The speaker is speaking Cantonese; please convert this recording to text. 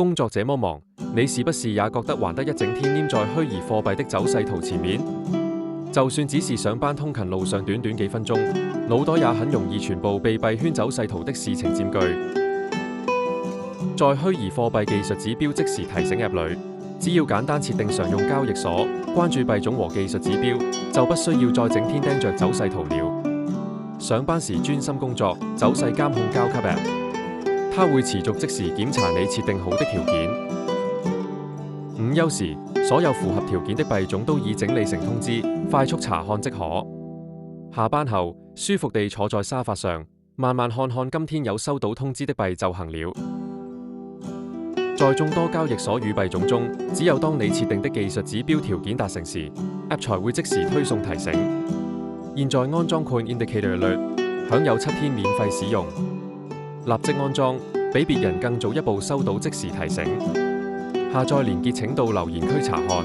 工作這麼忙，你是不是也覺得還得一整天黏在虛擬貨幣的走勢圖前面？就算只是上班通勤路上短短幾分鐘，腦袋也很容易全部被幣圈走勢圖的事情佔據。在虛擬貨幣技術指標即時提醒 App 裏，只要簡單設定常用交易所，關注幣種和技術指標，就不需要再整天盯着走勢圖了。上班時專心工作，走勢監控交給 App， 它會持續即時檢查你設定好的條件。午休時，所有符合條件的幣種都已整理成通知，快速查看即可。下班後，舒服地坐在沙發上，慢慢看看今天有收到通知的幣就行了。在眾多交易所與幣種中，只有當你設定的技術指標條件達成時 ，App 才會即時推送提醒。現在安裝 Coin Indicator Alert， 享有7天免費使用，立即安裝，比別人更早一步收到即時提醒。下載連結請到留言區查看。